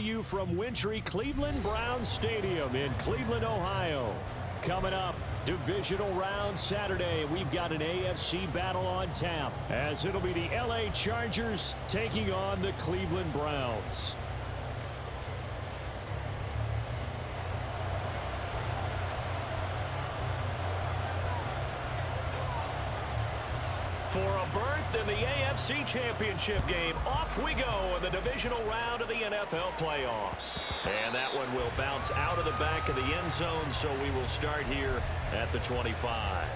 You from wintry Cleveland Browns Stadium in Cleveland, Ohio. Coming up, divisional round Saturday. We've got an AFC battle on tap, as it'll be the LA Chargers taking on the Cleveland Browns. For a berth in the AFC Championship game, off we go in the divisional round of the NFL playoffs. And that one will bounce out of the back of the end zone, so we will start here at the 25.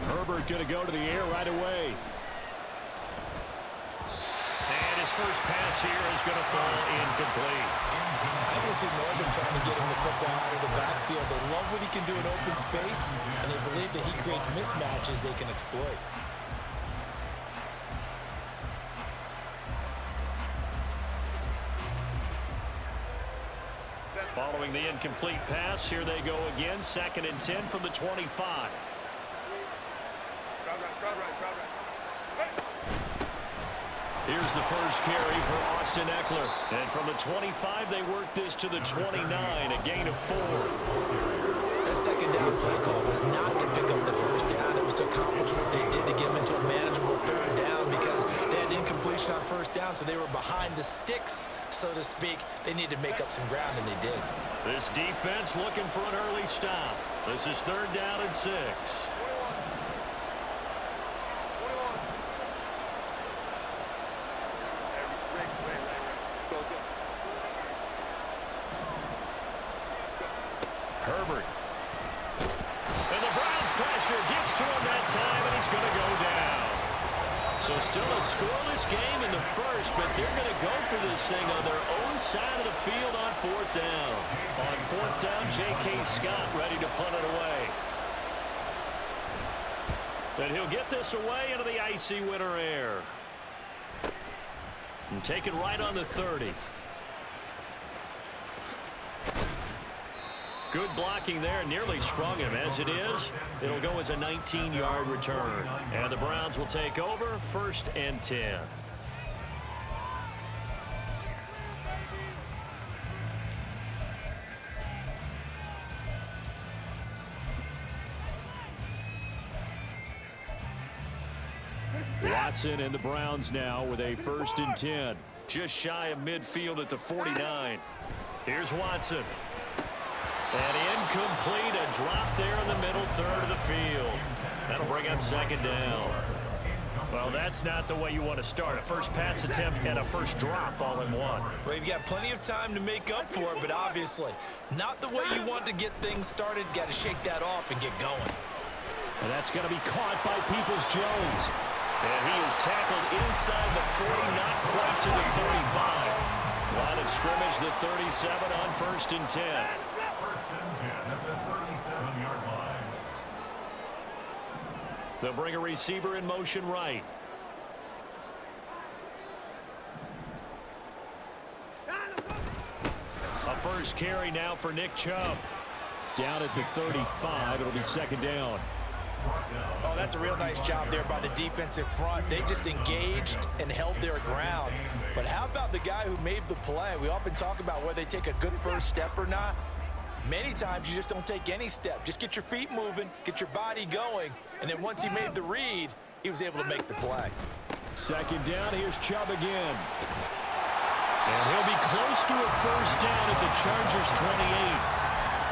Herbert going to go to the air right away. And his first pass here is going to fall incomplete. I will see more of them trying to get him the football out of the backfield. They love what he can do in open space, and they believe that he creates mismatches they can exploit. Following the incomplete pass, here they go again. 2nd and 10 from the 25. Here's the first carry for Austin Eckler. And from the 25, they work this to the 29, a gain of 4. That second down play call was not to pick up the first down. It was to accomplish what they did to get them into a manageable 3rd down, because they had incompletion on 1st down, so they were behind the sticks, so to speak. They needed to make up some ground, and they did. This defense looking for an early stop. This is 3rd down and 6. Herbert. And the Browns pressure gets to him that time, and he's going to go down. So still a scoreless game in the first, but they're going to go for this thing on their own side of the field on 4th down. On 4th down, J.K. Scott ready to punt it away. And he'll get this away into the icy winter air. And take it right on the 30. Good blocking there, nearly sprung him. As it is, it'll go as a 19-yard return. And the Browns will take over, 1st and 10. Watson and the Browns now with a 1st and 10. Just shy of midfield at the 49. Here's Watson. And incomplete, a drop there in the middle 3rd of the field. That'll bring up 2nd down. Well, that's not the way you want to start. A first pass attempt and a first drop all in one. Well, you've got plenty of time to make up for it, but obviously not the way you want to get things started. Got to shake that off and get going. And that's going to be caught by Peoples-Jones. And he is tackled inside the 40, not quite to the 35. Line of scrimmage, the 37 on 1st and 10. They'll bring a receiver in motion right. A first carry now for Nick Chubb. Down at the 35, it'll be 2nd down. Oh, that's a real nice job there by the defensive front. They just engaged and held their ground. But how about the guy who made the play? We often talk about whether they take a good first step or not. Many times you just don't take any step. Just get your feet moving, get your body going, and then once he made the read, he was able to make the play. 2nd down, here's Chubb again. And he'll be close to a first down at the Chargers' 28.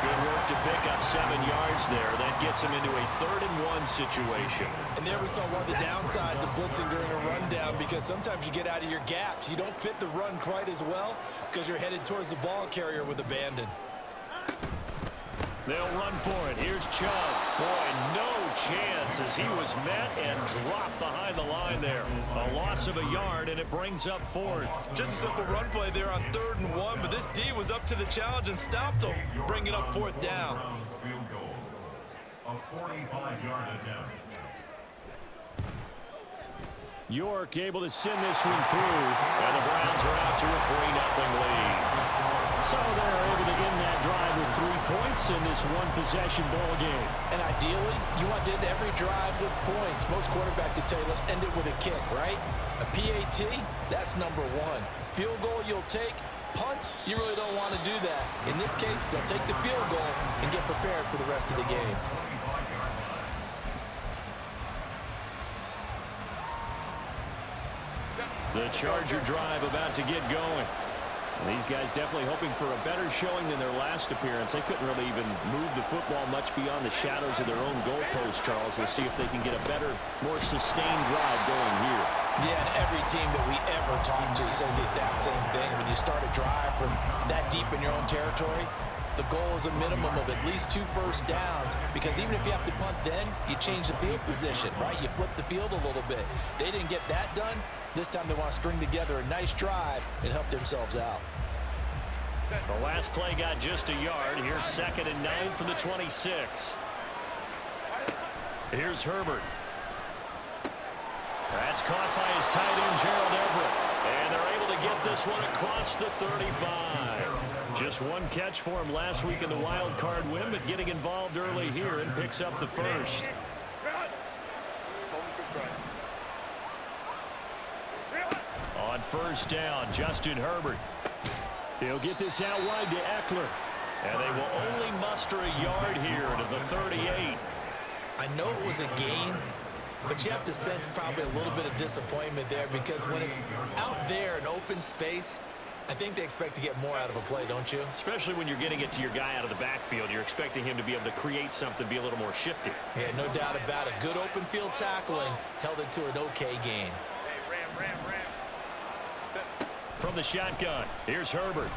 Good work to pick up 7 yards there. That gets him into a 3rd and 1 situation. And there we saw one of the downsides of blitzing during a rundown, because sometimes you get out of your gaps. You don't fit the run quite as well because you're headed towards the ball carrier with abandon. They'll run for it. Here's Chubb. Boy, no chance as he was met and dropped behind the line there. A loss of a yard, and it brings up 4th. Just a simple run play there on 3rd and 1, but this D was up to the challenge and stopped him, bringing up 4th down. 45-yard attempt. York able to send this one through, and the Browns are out to a 3-0 lead. So they're able to end that drive with 3 points in this one-possession ball game. And ideally, you want to end every drive with points. Most quarterbacks would tell you, let's end it with a kick, right? A PAT, that's number 1. Field goal you'll take. Punts, you really don't want to do that. In this case, they'll take the field goal and get prepared for the rest of the game. The Charger drive about to get going. These guys definitely hoping for a better showing than their last appearance. They couldn't really even move the football much beyond the shadows of their own goalpost, Charles. We'll see if they can get a better, more sustained drive going here. Yeah, and every team that we ever talk to says the exact same thing. When you start a drive from that deep in your own territory, the goal is a minimum of at least 2 first downs, because even if you have to punt then, you change the field position, right? You flip the field a little bit. They didn't get that done. This time they want to string together a nice drive and help themselves out. The last play got just a yard. Here's 2nd and 9 from the 26. Here's Herbert. That's caught by his tight end, Gerald Everett. And they're able to get this one across the 35. Just one catch for him last week in the wild card win, but getting involved early here and picks up the first. On first down, Justin Herbert. He'll get this out wide to Eckler. And they will only muster a yard here to the 38. I know it was a gain, but you have to sense probably a little bit of disappointment there, because when it's out there in open space, I think they expect to get more out of a play, don't you? Especially when you're getting it to your guy out of the backfield. You're expecting him to be able to create something, be a little more shifty. Yeah, no doubt about it. Good open field tackling held it to an okay gain. From the shotgun, here's Herbert.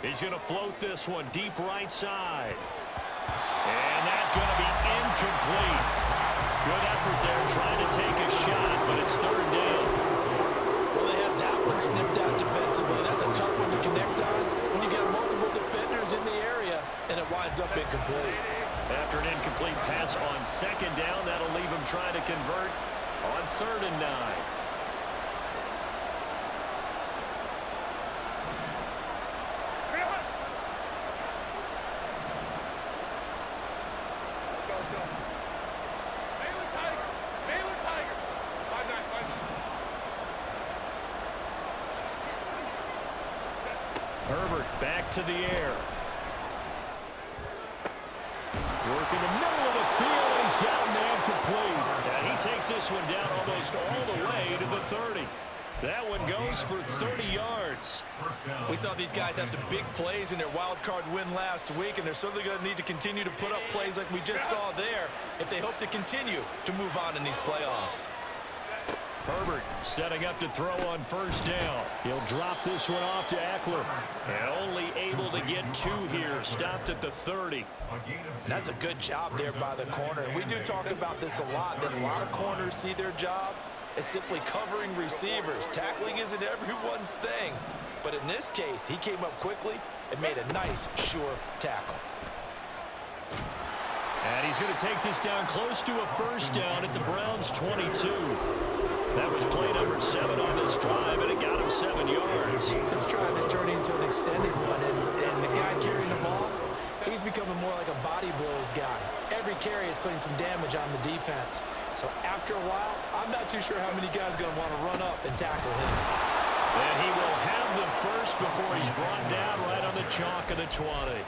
He's going to float this one deep right side. And that's going to be incomplete. Good effort there trying to take a shot, but it's 3rd down. Well, they had that one snipped out defensively. That's a tough one to connect on when you got multiple defenders in the area, and it winds up incomplete. After an incomplete pass on 2nd down, that'll leave him trying to convert on 3rd and 9. Herbert back to the air. Working the middle of the field, and he's got a man complete. And he takes this one down almost all the way to the 30. That one goes for 30 yards. We saw these guys have some big plays in their wild card win last week, and they're certainly going to need to continue to put up plays like we just saw there if they hope to continue to move on in these playoffs. Herbert setting up to throw on first down. He'll drop this one off to Eckler. And only able to get 2 here. Stopped at the 30. And that's a good job there by the corner. And we do talk about this a lot, that a lot of corners see their job as simply covering receivers. Tackling isn't everyone's thing. But in this case, he came up quickly and made a nice, sure tackle. And he's going to take this down close to a first down at the Browns' 22. That was play number 7 on this drive, and it got him 7 yards. This drive is turning into an extended one, and the guy carrying the ball, he's becoming more like a body blows guy. Every carry is putting some damage on the defense. So after a while, I'm not too sure how many guys are going to want to run up and tackle him. And he will have the first before he's brought down right on the chalk of the 20.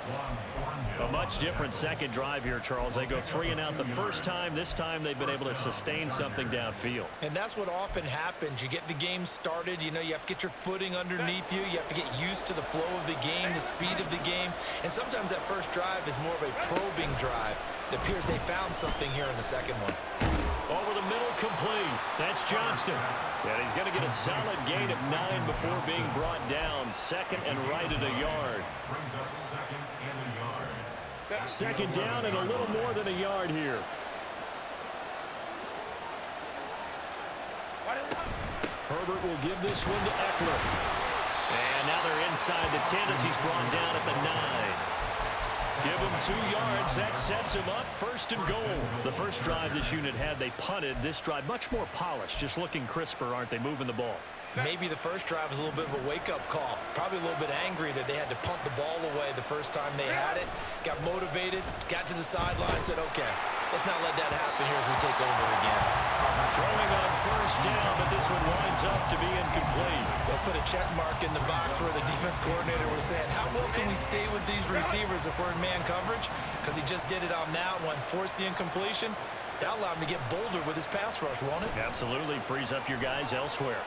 A much different second drive here, Charles. They go 3 and out the first time. This time they've been able to sustain something downfield. And that's what often happens. You get the game started. You know, you have to get your footing underneath you. You have to get used to the flow of the game, the speed of the game. And sometimes that first drive is more of a probing drive. It appears they found something here in the second one. Over the middle, complete. That's Johnston. And he's going to get a solid gain of 9 before being brought down. 2nd and right at a yard. Brings up 2nd and a yard. 2nd down and a little more than a yard here. Herbert will give this one to Eckler. And now they're inside the 10 as he's brought down at the 9. Give him 2 yards. That sets him up 1st and goal. The first drive this unit had, they punted. This drive, much more polished, just looking crisper, aren't they, moving the ball? Maybe the first drive was a little bit of a wake-up call. Probably a little bit angry that they had to punt the ball away the first time they had it. Got motivated, got to the sideline, said, okay, let's not let that happen here as we take over again. Throwing on 1st down, but this one winds up to be incomplete. They'll put a check mark in the box where the defense coordinator was saying, how well can we stay with these receivers if we're in man coverage? Because he just did it on that one, forced the incompletion. That allowed him to get bolder with his pass rush, won't it? Absolutely, frees up your guys elsewhere.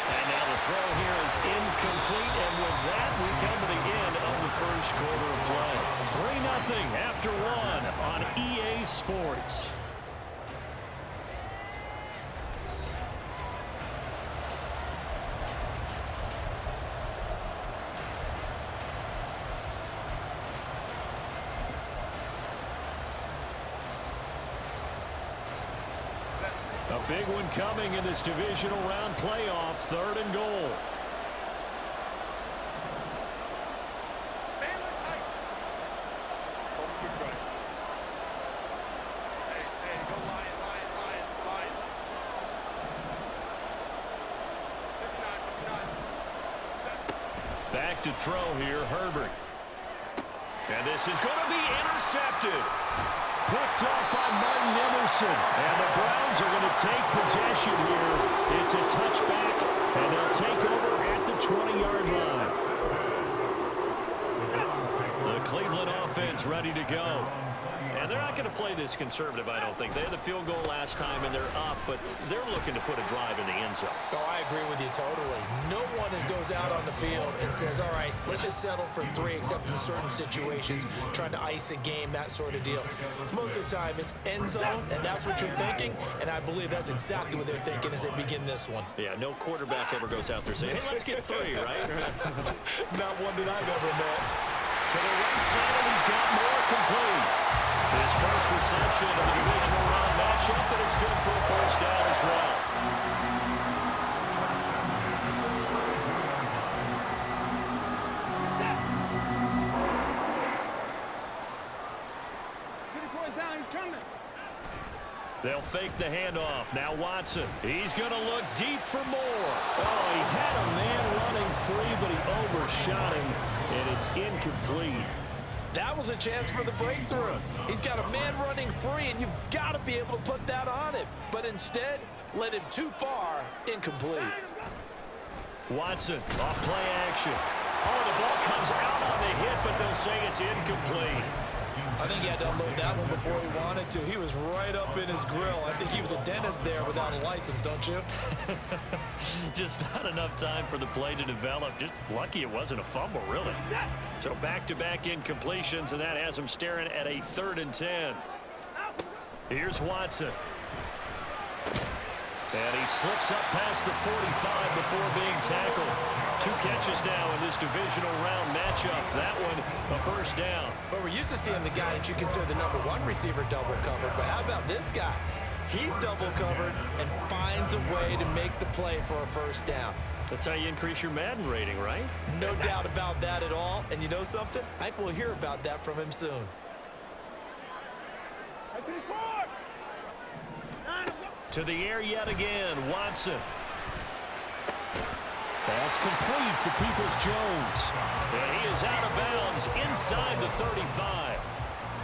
And now the throw here is incomplete, and with that, we come to the end of the first quarter of play. 3-0 after 1 on EA Sports. A big one coming in this divisional round playoff, 3rd and goal. Back to throw here, Herbert. And this is going to be intercepted. Picked off by Martin Emerson. And the Browns are going to take possession here. It's a touchback, and they'll take over at the 20-yard line. The Cleveland offense ready to go. And they're not going to play this conservative, I don't think. They had the field goal last time, and they're up, but they're looking to put a drive in the end zone. Oh, I agree with you totally. No one goes out on the field and says, all right, let's just settle for 3, except in certain situations, trying to ice a game, that sort of deal. Most of the time, it's end zone, and that's what you're thinking, and I believe that's exactly what they're thinking as they begin this one. Yeah, no quarterback ever goes out there saying, hey, let's get 3, right? Not one that I've ever met. To the right side, and he's got more complete. His first reception of the divisional round matchup, but it's good for a 1st down as well. They'll fake the handoff. Now Watson. He's going to look deep for more. Oh, he had a man running free, but he overshot him, and it's incomplete. That was a chance for the breakthrough. He's got a man running free, and you've got to be able to put that on him. But instead, led him too far, incomplete. Watson, off play action. Oh, the ball comes out on the hit, but they'll say it's incomplete. I think he had to unload that one before he wanted to. He was right up in his grill. I think he was a dentist there without a license, don't you? Just not enough time for the play to develop. Just lucky it wasn't a fumble, really. So back-to-back incompletions, and that has him staring at a 3rd and 10. Here's Watson. And he slips up past the 45 before being tackled. 2 catches now in this divisional round matchup. That one, a 1st down. But we're used to seeing the guy that you consider the #1 receiver double covered. But how about this guy? He's double covered and finds a way to make the play for a 1st down. That's how you increase your Madden rating, right? No doubt about that at all. And you know something? I think we'll hear about that from him soon. To the air yet again, Watson. That's complete to Peoples-Jones. And he is out of bounds inside the 35.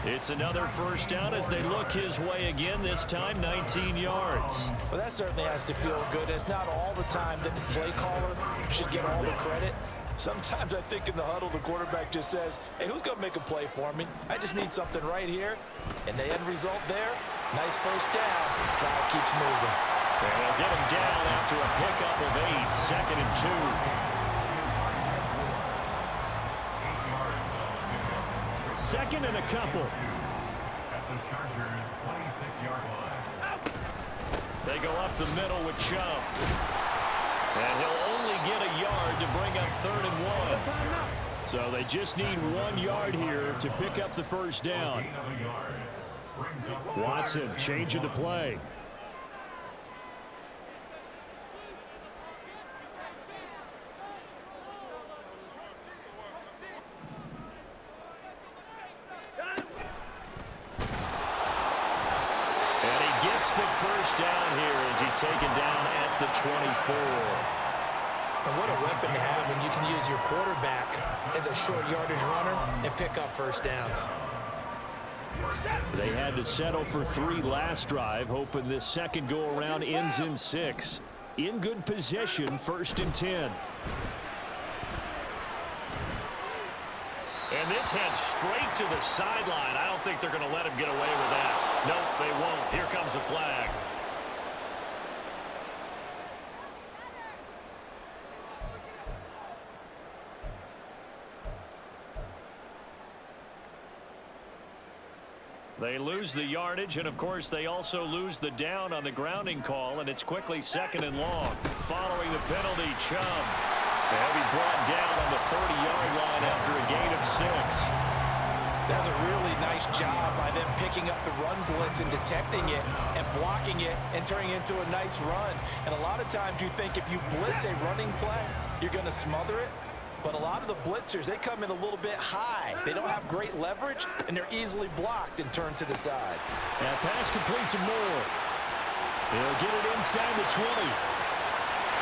It's another 1st down as they look his way again, this time 19 yards. Well, that certainly has to feel good. It's not all the time that the play caller should get all the credit. Sometimes I think in the huddle, the quarterback just says, hey, who's going to make a play for me? I just need something right here. And the end result there, nice 1st down. Drive keeps moving. And they'll get him down after a pickup of 8, 2nd and 2. 2nd and a couple. At the Chargers' 26-yard line. They go up the middle with Chubb. And he'll only get a yard to bring up 3rd and 1. So they just need 1 yard here to pick up the 1st down. Watson changing the play. gets the first down here as he's taken down at the 24. And what a weapon to have when you can use your quarterback as a short yardage runner and pick up first downs. They had to settle for 3 last drive, hoping this second go-around ends in 6. In good position, 1st and 10. And this heads straight to the sideline. I don't think they're going to let him get away with that. Nope, they won't. Here comes a flag. They lose the yardage, and of course they also lose the down on the grounding call, and it's quickly 2nd and long. Following the penalty, Chubb. They'll be brought down on the 30-yard line after a gain of 6. That's a really nice job by them picking up the run blitz and detecting it and blocking it and turning it into a nice run. And a lot of times you think if you blitz a running play, you're going to smother it. But a lot of the blitzers, they come in a little bit high. They don't have great leverage, and they're easily blocked and turned to the side. And pass complete to Moore. He'll get it inside the 20.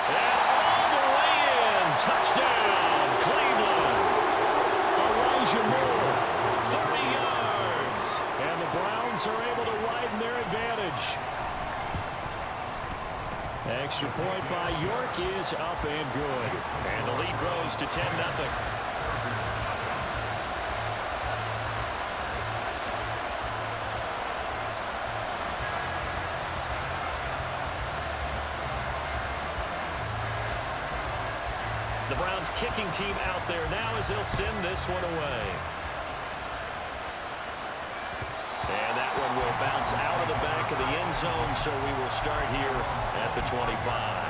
And all the way in. Touchdown, Cleveland. Elijah Moore, 30 yards. And the Browns are able to widen their advantage. Extra point by York is up and good. And the lead grows to 10-0. The Browns kicking team out there now as they'll send this one away. And that one will bounce out of the back of the end zone, so we will start here at the 25.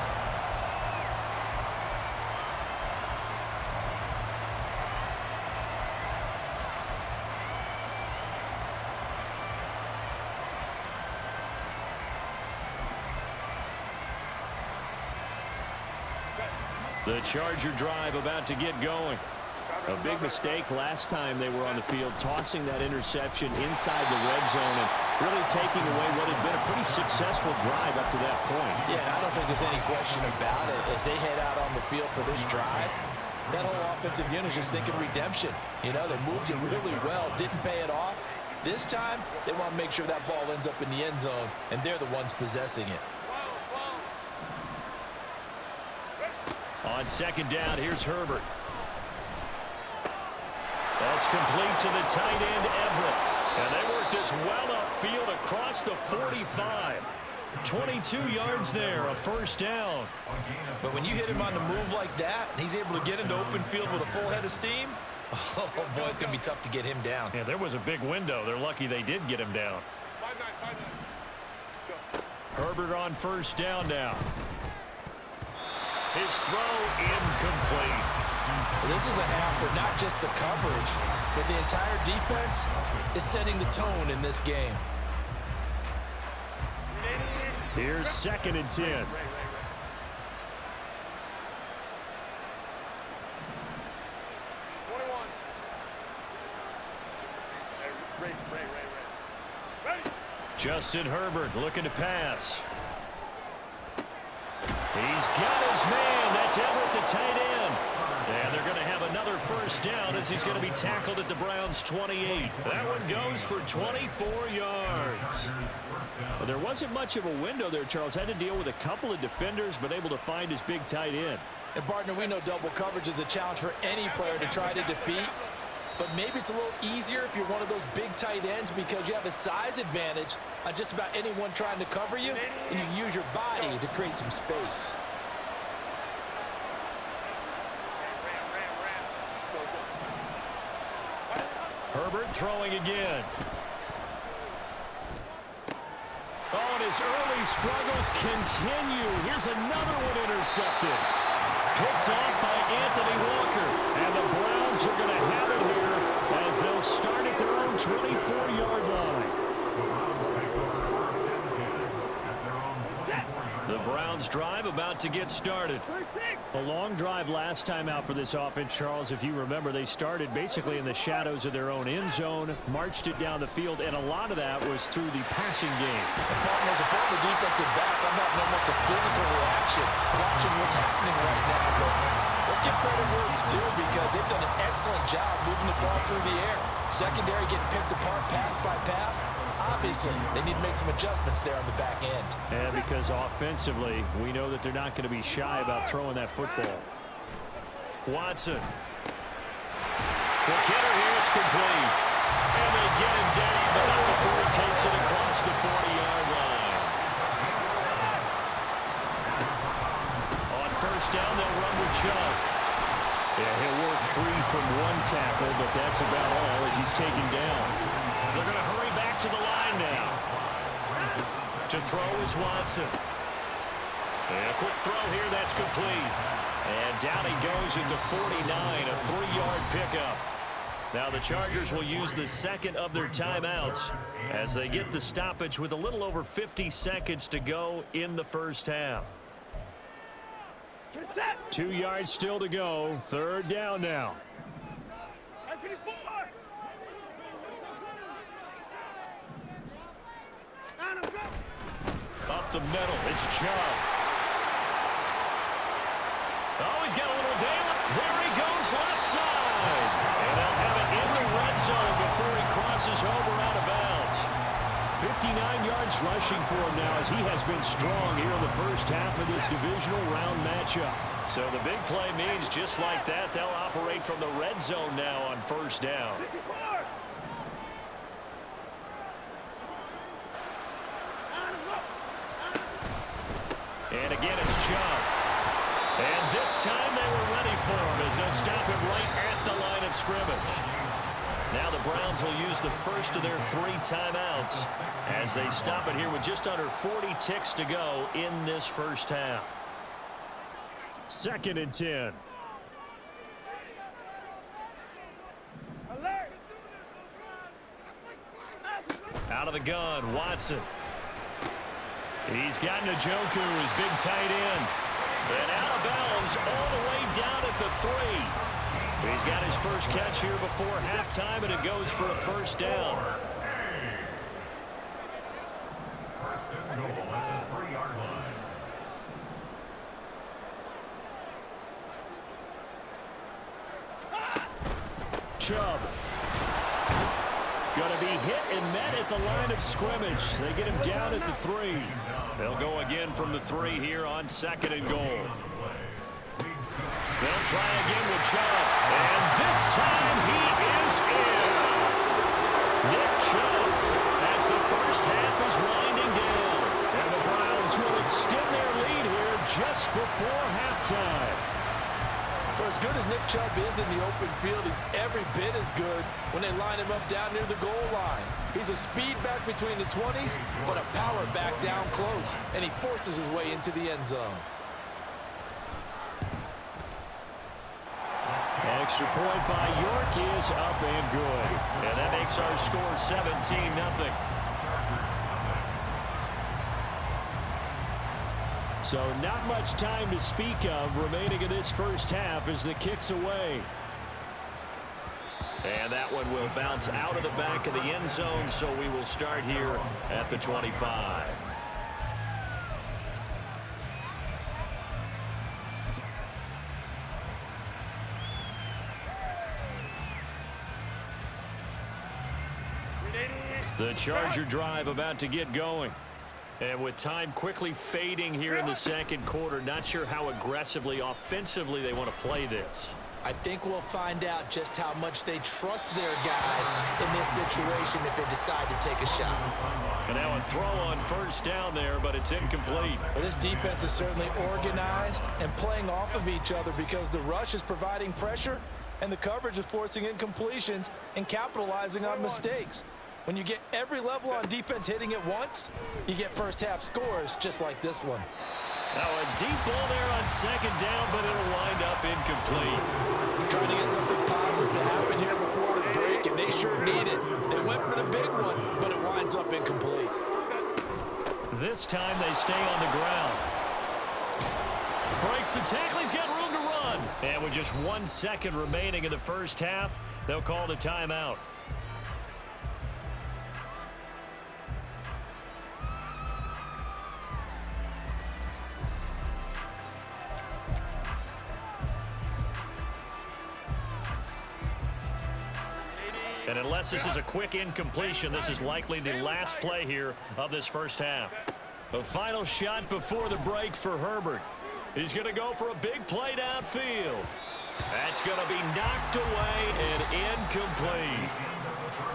The Charger drive about to get going. A big mistake last time they were on the field, tossing that interception inside the red zone and really taking away what had been a pretty successful drive up to that point. Yeah, I don't think there's any question about it. As they head out on the field for this drive, that whole offensive unit is just thinking redemption. You know, they moved it really well, didn't pay it off. This time, they want to make sure that ball ends up in the end zone, and they're the ones possessing it. On 2nd down, here's Herbert. That's complete to the tight end, Everett. And they work this well upfield across the 45. 22 yards there, a 1st down. But when you hit him on the move like that, and he's able to get into open field with a full head of steam, oh, boy, it's going to be tough to get him down. Yeah, there was a big window. They're lucky they did get him down. 5-9. Herbert on 1st down now. His throw incomplete. This is a half where not just the coverage, but the entire defense is setting the tone in this game. Here's 2nd and 10. Justin Herbert looking to pass. He's got his man. That's Everett, the tight end. And they're going to have another 1st down as he's going to be tackled at the Browns' 28. That one goes for 24 yards. Well, there wasn't much of a window there, Charles. Had to deal with a couple of defenders, but able to find his big tight end. And, partner, we know double coverage is a challenge for any player to try to defeat. But maybe it's a little easier if you're one of those big tight ends because you have a size advantage on just about anyone trying to cover you, and you use your body to create some space. Herbert throwing again. Oh, and his early struggles continue. Here's another one intercepted. Picked off by Anthony Walker. And the Browns are going to have it here as they'll start at their own 24-yard line. The Browns drive about to get started. A long drive last time out for this offense, Charles. If you remember, they started basically in the shadows of their own end zone, marched it down the field, and a lot of that was through the passing game. There's a excellent job moving the ball through the air. Secondary getting picked apart pass by pass. Obviously, they need to make some adjustments there on the back end. And because offensively, we know that they're not going to be shy about throwing that football. Watson. Quick hitter here, it's complete. And they get him down, but not before he takes it across the 40-yard line. On first down, they'll run with Chubb. Yeah, he'll work free from one tackle, but that's about all as he's taken down. They're going to hurry back to the line now. To throw is Watson. And a quick throw here, that's complete. And down he goes at the 49, a 3-yard pickup. Now the Chargers will use the second of their timeouts as they get the stoppage with a little over 50 seconds to go in the first half. 2 yards still to go. Third down now. Up the middle, it's Chubb. Oh, he's got a little daylight. There he goes, left side. And they'll have it in the red zone before he crosses over out of bounds. 59 yards rushing for him now as he has been strong here in the first half of this divisional round matchup. So the big play means just like that, they'll operate from the red zone now on first down. And again, it's Chubb. And this time they were ready for him as they'll stop him right at the line of scrimmage. Now the Browns will use the first of their 3 timeouts as they stop it here with just under 40 ticks to go in this first half. 2nd and 10. Out of the gun, Watson. He's got Njoku, his big tight end. And out of bounds all the way down at the 3. He's got his first catch here before halftime, and it goes for a first down. First and goal at the 3-yard line. Chubb. Going to be hit and met at the line of scrimmage. They get him down at the 3. They'll go again from the 3 here on 2nd and goal. They'll try again with Chubb. And this time he is in. Nick Chubb as the first half is winding down. And the Browns will extend their lead here just before halftime. For as good as Nick Chubb is in the open field, he's every bit as good when they line him up down near the goal line. He's a speed back between the 20s, but a power back down close, and he forces his way into the end zone. Extra point by York is up and good. And that makes our score 17-0. So not much time to speak of remaining in this first half as the kick's away. And that one will bounce out of the back of the end zone, so we will start here at the 25. The Charger drive about to get going. And with time quickly fading here in the second quarter, not sure how aggressively, offensively they want to play this. I think we'll find out just how much they trust their guys in this situation if they decide to take a shot. And now a throw on first down there, but it's incomplete. Well, this defense is certainly organized and playing off of each other because the rush is providing pressure and the coverage is forcing incompletions and capitalizing on mistakes. When you get every level on defense hitting at once, you get first half scores just like this one. Now a deep ball there on second down, but it'll wind up incomplete. Trying to get something positive to happen here before the break, and they sure need it. They went for the big one, but it winds up incomplete. This time they stay on the ground. Breaks the tackle, he's got room to run. And with just 1 second remaining in the first half, they'll call the timeout. And unless this is a quick incompletion, this is likely the last play here of this first half. The final shot before the break for Herbert. He's going to go for a big play downfield. That's going to be knocked away and incomplete.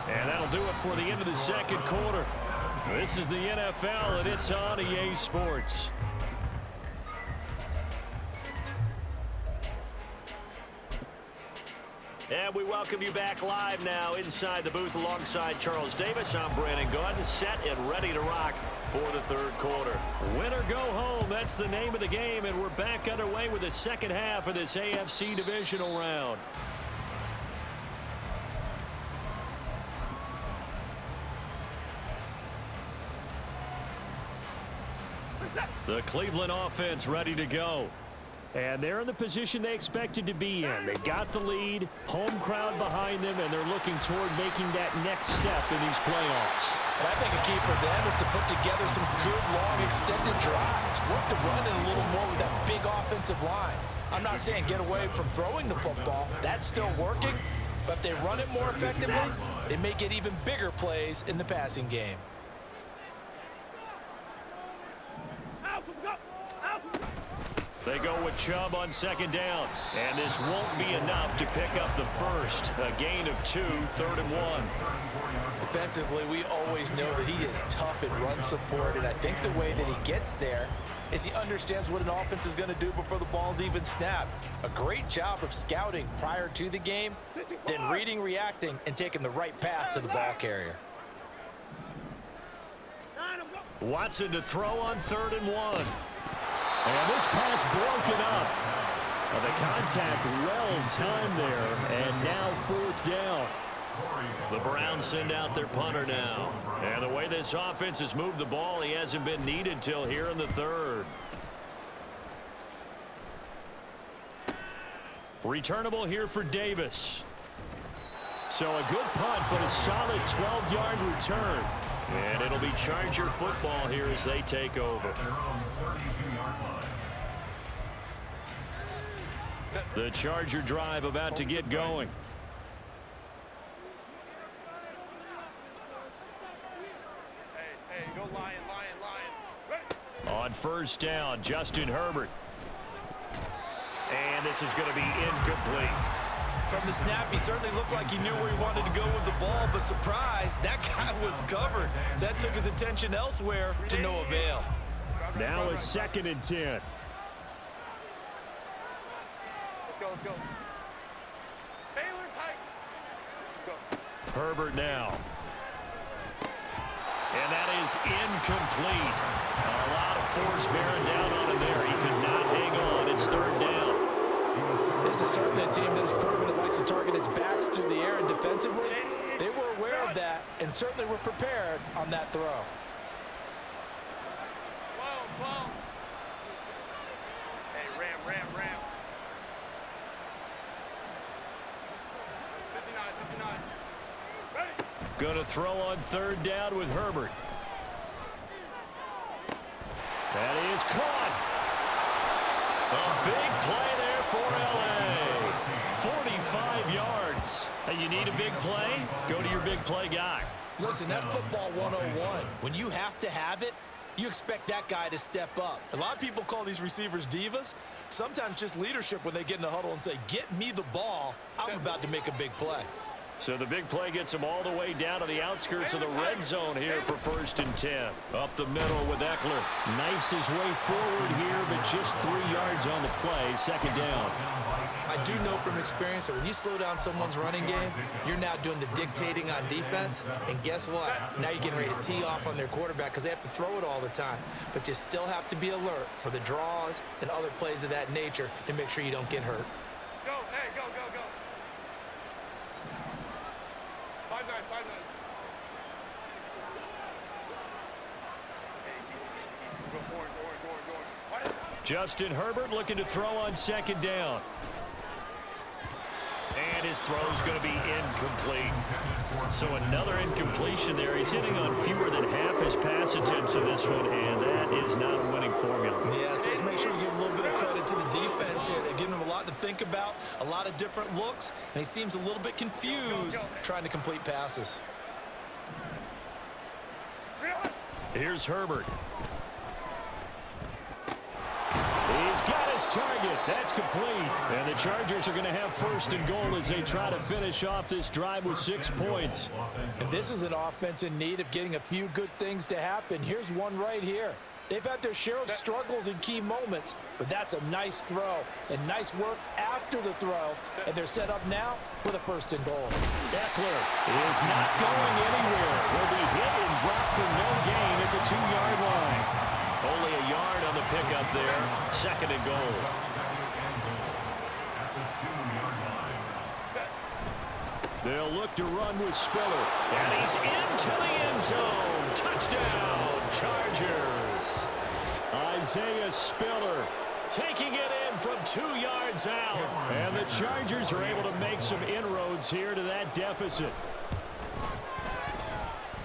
And that'll do it for the end of the second quarter. This is the NFL, and it's on EA Sports. And we welcome you back live now inside the booth alongside Charles Davis. I'm Brandon Gaudin, set and ready to rock for the third quarter. Win or go home, that's the name of the game, and we're back underway with the second half of this AFC divisional round. The Cleveland offense ready to go. And they're in the position they expected to be in. They got the lead, home crowd behind them, and they're looking toward making that next step in these playoffs. And I think a key for them is to put together some good, long, extended drives. Work the run in a little more with that big offensive line. I'm not saying get away from throwing the football. That's still working. But if they run it more effectively, they may get even bigger plays in the passing game. They go with Chubb on second down. And this won't be enough to pick up the first. A gain of 2, 3rd and 1. Defensively, we always know that he is tough in run support, and I think the way that he gets there is he understands what an offense is going to do before the ball's even snapped. A great job of scouting prior to the game, then reading, reacting, and taking the right path to the ball carrier. Watson to throw on 3rd and 1. And this pass broken up. The contact well timed there, and now 4th down. The Browns send out their punter now. And the way this offense has moved the ball, he hasn't been needed till here in the 3rd. Returnable here for Davis. So a good punt, but a solid 12-yard return. And it'll be Charger football here as they take over. The Charger drive about to get going. Hey, go lion. On 1st down, Justin Herbert. And this is going to be incomplete. From the snap, he certainly looked like he knew where he wanted to go with the ball, but surprise, that guy was covered. So that took his attention elsewhere to no avail. Now a 2nd and 10. Let's go. Baylor tight. Let's go. Herbert now. And that is incomplete. A lot of force bearing down on him there. He could not hang on. It's 3rd down. This is certainly a team that has proven it likes to target its backs through the air, and defensively, they were aware of that and certainly were prepared on that throw. Whoa. Hey, ram. 59. Ready? Going to throw on 3rd down with Herbert. That is caught. A big play there for L.A. 45 yards. Hey, you need a big play? Go to your big play guy. Listen, that's football 101. When you have to have it, you expect that guy to step up. A lot of people call these receivers divas. Sometimes just leadership when they get in the huddle and say, get me the ball. I'm about to make a big play. So the big play gets him all the way down to the outskirts of the red zone here for 1st and 10. Up the middle with Eckler. Knifes his way forward here, but just 3 yards on the play. 2nd down. I do know from experience that when you slow down someone's running game, you're now doing the dictating on defense. And guess what? Now you're getting ready to tee off on their quarterback because they have to throw it all the time. But you still have to be alert for the draws and other plays of that nature to make sure you don't get hurt. Go. 5-9. Go forward. Justin Herbert looking to throw on 2nd down. And his throw's going to be incomplete. So another incompletion there. He's hitting on fewer than half his pass attempts in this one, and that that is not a winning formula. Yes, let's make sure we give a little bit of credit to the defense here. They've given him a lot to think about, a lot of different looks, and he seems a little bit confused trying to complete passes. Here's Herbert. He's got his target. That's complete. And the Chargers are going to have first and goal as they try to finish off this drive with 6 points. And this is an offense in need of getting a few good things to happen. Here's one right here. They've had their share of struggles in key moments, but that's a nice throw and nice work after the throw. And they're set up now for the first and goal. Eckler is not going anywhere. He'll be hit and dropped for no gain at the 2-yard line. Only a yard on the pickup there. Second and goal. They'll look to run with Spiller. And he's into the end zone. Touchdown, Chargers. Isaiah Spiller taking it in from 2 yards out. And the Chargers are able to make some inroads here to that deficit.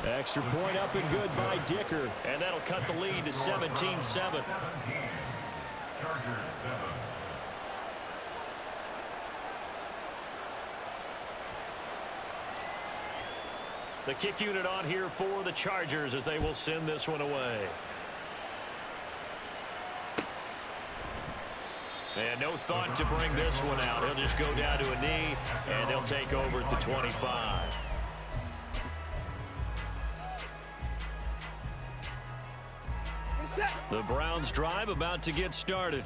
Extra point up and good by Dicker. And that'll cut the lead to 17-7. 17. Chargers 7. The kick unit on here for the Chargers as they will send this one away. And no thought to bring this one out. He'll just go down to a knee, and he'll take over at the 25. The Browns drive about to get started.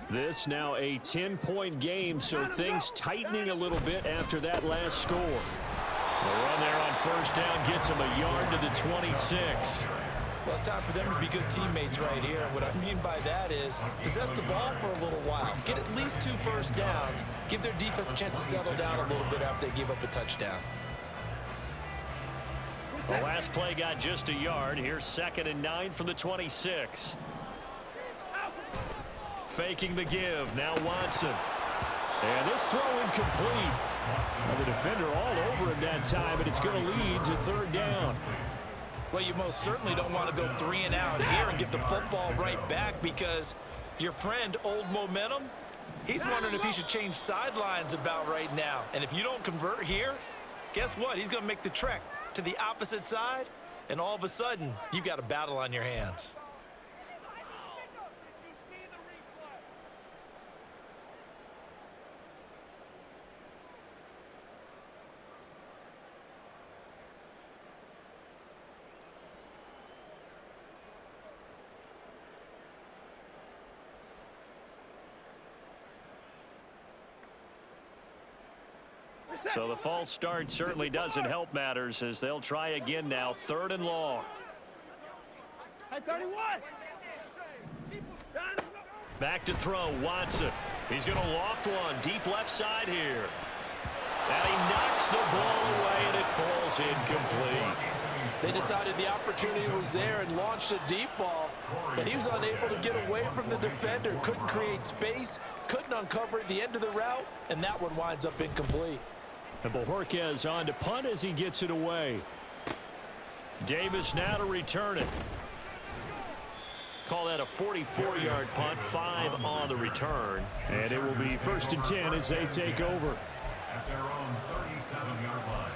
This now a 10-point game, so things tightening a little bit after that last score. The run there on first down gets him a yard to the 26. Well, it's time for them to be good teammates right here. And what I mean by that is possess the ball for a little while. Get at least 2 first downs. Give their defense a chance to settle down a little bit after they give up a touchdown. The last play got just a yard. Here's 2nd and 9 from the 26. Faking the give. Now Watson. And this throw incomplete. Well, the defender all over him that time, but it's going to lead to 3rd down. Well, you most certainly don't want to go 3 and out here and get the football right back because your friend, Old Momentum, he's wondering if he should change sidelines about right now. And if you don't convert here, guess what? He's going to make the trek to the opposite side, and all of a sudden, you've got a battle on your hands. So the false start certainly doesn't help matters as they'll try again now. 3rd and long. Hey, 31. Back to throw. Watson. He's going to loft one deep left side here. And he knocks the ball away, and it falls incomplete. They decided the opportunity was there and launched a deep ball, but he was unable to get away from the defender. Couldn't create space, couldn't uncover at the end of the route, and that one winds up incomplete. And Bojorquez on to punt as he gets it away. Davis now to return it. Call that a 44-yard punt, 5 on the return. And it will be 1st and 10 as they take over. At their own 37-yard line.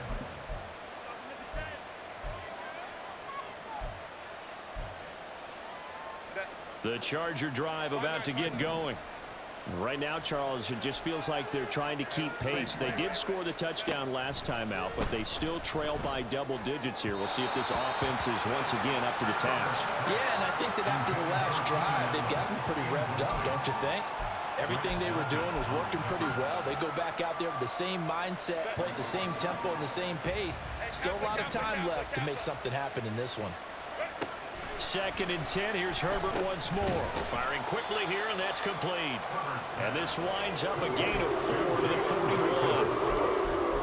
The Charger drive about to get going. Right now, Charles, it just feels like they're trying to keep pace. They did score the touchdown last time out, but they still trail by double digits here. We'll see if this offense is once again up to the task. Yeah, and I think that after the last drive, they've gotten pretty revved up, don't you think? Everything they were doing was working pretty well. They go back out there with the same mindset, play at the same tempo and the same pace. Still a lot of time left to make something happen in this one. 2nd and 10. Here's Herbert once more. Firing quickly here, and that's complete. And this winds up a gain of 4 to the 41.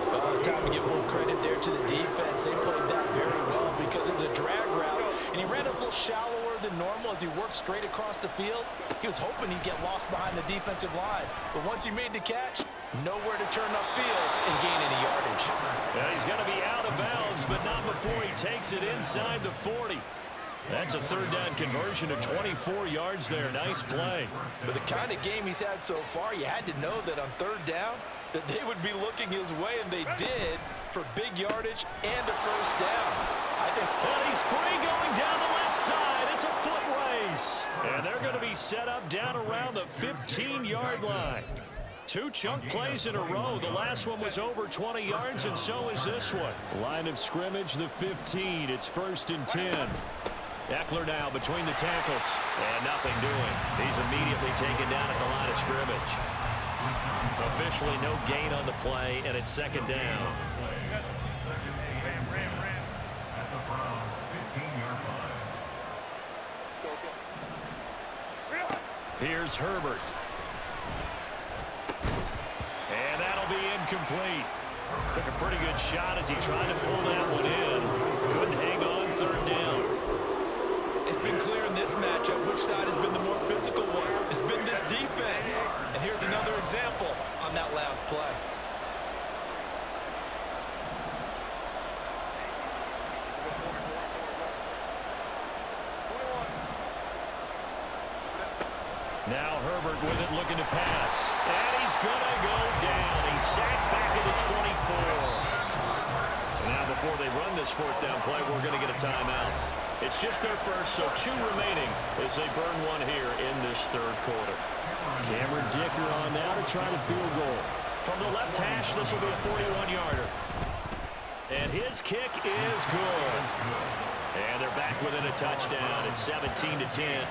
Well, it's time to give a little credit there to the defense. They played that very well because it was a drag route, and he ran a little shallower than normal as he worked straight across the field. He was hoping he'd get lost behind the defensive line, but once he made the catch, nowhere to turn upfield and gain any yardage. Yeah, he's going to be out of bounds, but not before he takes it inside the 40. That's a third down conversion of 24 yards there. Nice play. With the kind of game he's had so far, you had to know that on third down that they would be looking his way, and they did, for big yardage and a first down. And he's free going down the left side. It's a foot race. And they're going to be set up down around the 15-yard line. Two chunk plays in a row. The last one was over 20 yards, and so is this one. Line of scrimmage, the 15. It's 1st and 10. Eckler now between the tackles. And nothing doing. He's immediately taken down at the line of scrimmage. Officially no gain on the play, and it's 2nd down. At the Browns' 15-yard line. Here's Herbert. And that'll be incomplete. Took a pretty good shot as he tried to pull that one in. Couldn't hang on 3rd down. It's been clear in this matchup which side has been the more physical one. It's been this defense. And here's another example on that last play. Now Herbert with it, looking to pass. And he's going to go down. He's sacked back at the 24. And now before they run this 4th down play, we're going to get a timeout. It's just their first, so 2 remaining as they burn one here in this 3rd quarter. Cameron Dicker on now to try the field goal. From the left hash, this will be a 41-yarder. And his kick is good. And they're back within a touchdown. It's 17-10.